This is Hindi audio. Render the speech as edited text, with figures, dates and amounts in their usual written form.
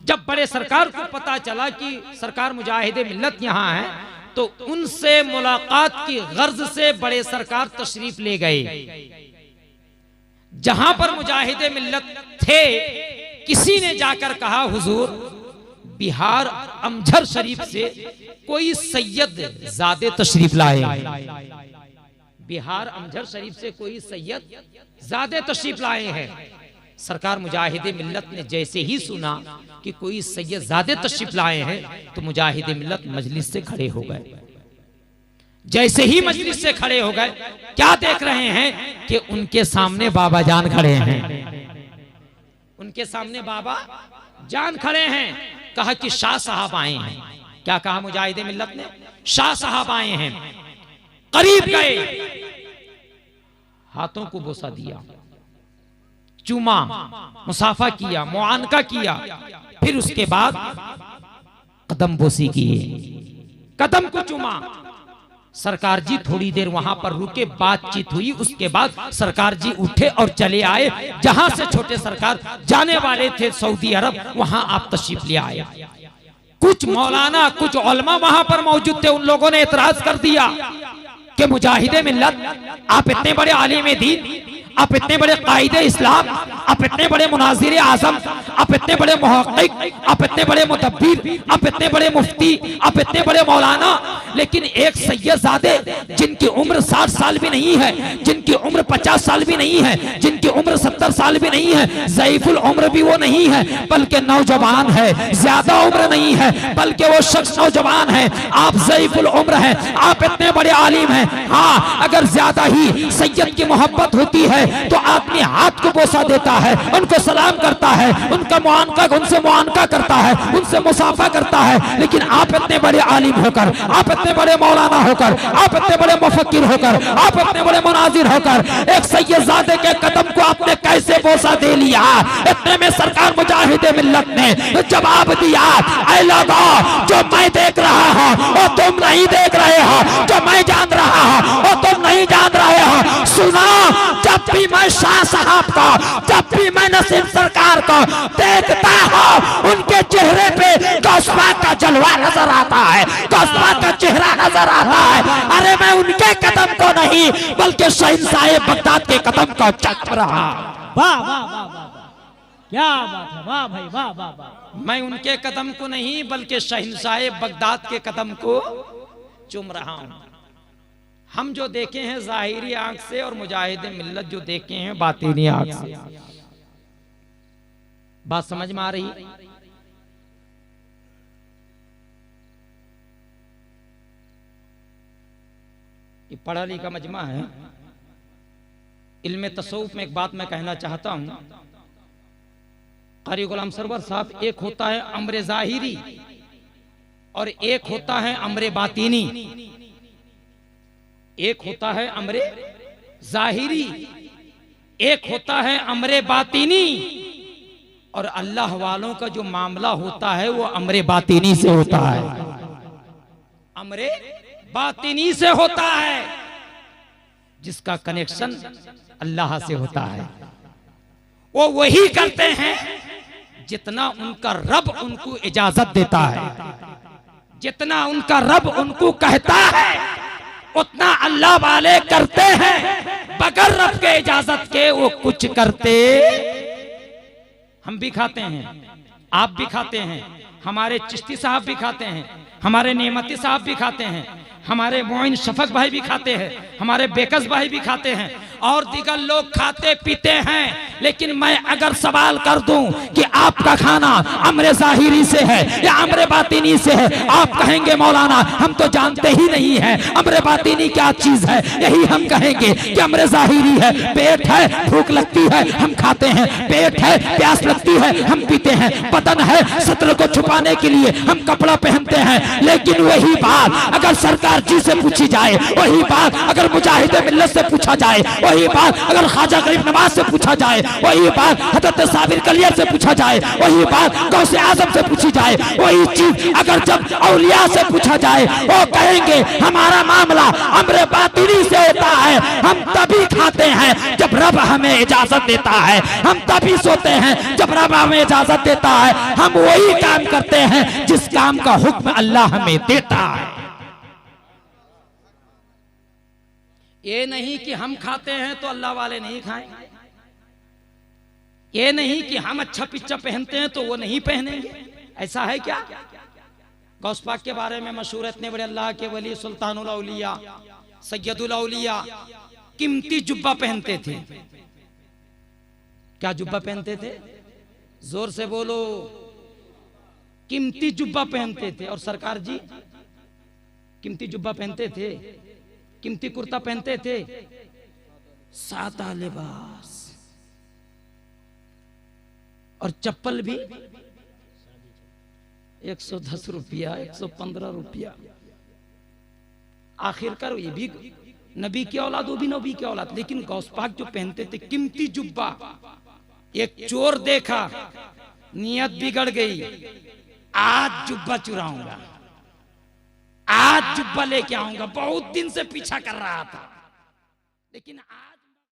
जब बड़े सरकार को पता चला कि सरकार मुजाहिदे मिल्लत यहाँ है, तो उनसे मुलाकात की गर्ज से बड़े सरकार तशरीफ ले गए। जहां पर मुजाहिदे मिल्लत थे, किसी ने जाकर कहा, हुजूर बिहार अमझर शरीफ से कोई सैयद ज़ादे तशरीफ लाए। बिहार अमझर शरीफ से कोई सैयद ज़ादे तशरीफ लाए हैं। सरकार मुजाहिदे मिल्लत ने जैसे ही सुना कि कोई सैयद ज़ादे तशरीफ लाए हैं, तो मुजाहिदे मिल्लत मजलिस से खड़े हो गए। जैसे ही मजलिस से खड़े हो गए, क्या देख रहे हैं कि उनके सामने बाबा जान खड़े हैं। उनके सामने बाबा जान खड़े हैं। कहा कि शाह साहब आए हैं। क्या कहा मुजाहिदे मिल्लत ने? शाह साहब आए हैं। करीब गए, हाथों को बोसा दिया, चूमा, मुसाफा किया, मुआनका किया, फिर उसके बाद कदम बोसी किए, कदम को चूमा। सरकार जी थोड़ी देर वहां पर रुके, बातचीत हुई। उसके बाद सरकार जी उठे और चले आए। जहां से छोटे सरकार जाने वाले थे सऊदी अरब, वहां आप तशरीफ ले आए। कुछ मौलाना, कुछ उलमा वहां पर मौजूद थे। उन लोगों ने एतराज कर दिया कि मुजाहिदे मिल्लत, आप इतने बड़े आलिम दीन, आप इतने बड़े कायदे इस्लाम, आप इतने बड़े मुनाजिर आजम, आप इतने बड़े मुहक्किक, आप इतने बड़े मुदब्बिर, आप इतने बड़े मुफ्ती, आप इतने बड़े मौलाना, लेकिन एक सैयदजादे जिनकी उम्र 60 साल भी नहीं है, जिनकी उम्र 50 साल भी नहीं है, जिनकी उम्र 70 साल भी नहीं है, ज़ईफुल उम्र भी वो नहीं है, बल्कि नौजवान है, ज्यादा उम्र नहीं है, बल्कि वो शख्स नौजवान है। आप ज़ईफुल उम्र है, आप इतने बड़े आलिम हैं। हाँ, अगर ज्यादा ही सैयद की मोहब्बत होती है तो आदमी हाथ को बोसा देता है, उनको सलाम करता है, उनका मुआनका, उनसे मुआनका करता है, उनसे मुसाफा करता है। लेकिन आप इतने बड़े आलिम होकर, आप इतने बड़े मौलाना होकर, आप इतने बड़े मुफक्किर होकर, आप इतने बड़े मुनाजिर होकर, एक सैयदजादे के कदम को आपने कैसे बोसा दे लिया? इतने में सरकार मुजाहिदे मिल्लत ने जवाब दिया, ऐ लोगों, जो मैं देख रहा हूं वो तुम नहीं देख रहे हो, जो मैं जान रहा हूं वो तुम नहीं जान रहे हो। सुना, जब भी मैं शाह साहब को, जब भी मैं नसीम सरकार को देखता हूं, उनके चेहरे पे गौसपाक का जलवा नजर आता है, गौसपाक का चेहरा नजर आता है। अरे मैं उनके कदम को नहीं, बल्कि शहंशाह बगदाद के कदम को चूम रहा। वाह वाह वाह वाह, क्या बात है, वाह भाई वाह वाह वाह। मैं उनके कदम को नहीं, बल्कि शहंशाह बगदाद के कदम को चूम रहा हूं। हम जो देखे हैं जाहिरी आंख से, और मुजाहिदे मिल्लत जो देखे हैं बातिनी आंख से। बात समझ में आ रही? ये पढ़ा लिखा मजमा है। इल्मे तसव्वुफ में एक बात मैं कहना चाहता हूं। कारी गुलाम सरवर साहब, एक होता है अम्र जाहिरी और एक होता है अम्र बातिनी। एक होता है अम्रे जाहिरी, एक होता है अम्रे बातिनी। और अल्लाह वालों का जो मामला होता है वो अम्रे बातिनी से होता है, अम्रे बातिनी से होता है, जिसका कनेक्शन अल्लाह से होता है। वो वही करते हैं जितना उनका रब उनको इजाजत देता है, जितना उनका रब उनको कहता है उतना अल्लाह वाले करते हैं। बगैर रब के इजाजत के वो कुछ करते। हम भी खाते हैं, आप भी खाते हैं, हमारे चिश्ती साहब भी खाते हैं, हमारे नेमती साहब भी खाते हैं, हमारे मोइन शफक भाई भी खाते हैं, हमारे बेकस भाई भी खाते हैं, और दीगर लोग खाते पीते हैं। लेकिन मैं अगर सवाल कर दूं कि आपका खाना अम्र ज़ाहिरी से है या अम्र बातिनी से है, आप कहेंगे मौलाना हम तो जानते ही नहीं है अम्र बातिनी क्या चीज है। यही हम कहेंगे कि अम्र ज़ाहिरी है, पेट है, भूख लगती है, हम खाते हैं, पेट है, प्यास लगती है, हम पीते हैं, बदन है, सत्र को छुपाने के लिए हम कपड़ा पहनते हैं। लेकिन वही बात अगर सरकार जी से पूछी जाए, वही बात अगर मुजाहिदे मिल्लत से पूछा जाए, वही बात अगर ख्वाजा गरीब नवाज से पूछा जाए, वही बात हजरत साबिर कलियर से पूछा जाए, वही बात गौसे आजम से पूछी जाए, वही चीज अगर जब औलिया से पूछा जाए वो कहेंगे हमारा मामला अम्र बातिनी से होता है, हम तभी खाते हैं जब रब हमें इजाजत देता है, हम तभी सोते हैं जब रब हमें इजाजत देता है, हम वही काम करते हैं जिस काम का हुक्म अल्लाह हमें देता है। ये नहीं कि हम खाते हैं तो अल्लाह वाले नहीं खाएं, ये नहीं कि हम अच्छा पिच्चा पहनते हैं तो वो नहीं पहनेंगे, ऐसा है क्या? गौस पाक के बारे में मशहूर इतने बड़े अल्लाह के वली सुल्तानुल औलिया सैयदुल औलिया कीमती जुब्बा पहनते थे। क्या जुब्बा पहनते थे? जोर से बोलो। कीमती जुब्बा पहनते थे। और सरकार जी कीमती जुब्बा पहनते थे, कीमती कुर्ता पहनते थे, सादा लिबास, और चप्पल भी 110 रुपया, 115 रुपया। आखिरकार ये भी नबी की औलाद, वो भी नबी की औलाद, लेकिन गौस पाक जो पहनते थे कीमती जुब्बा, एक चोर देखा, नियत बिगड़ गई, आज जुब्बा चुराऊंगा, आज जुब्बा लेके आऊंगा, बहुत दिन से पीछा कर रहा था, लेकिन आज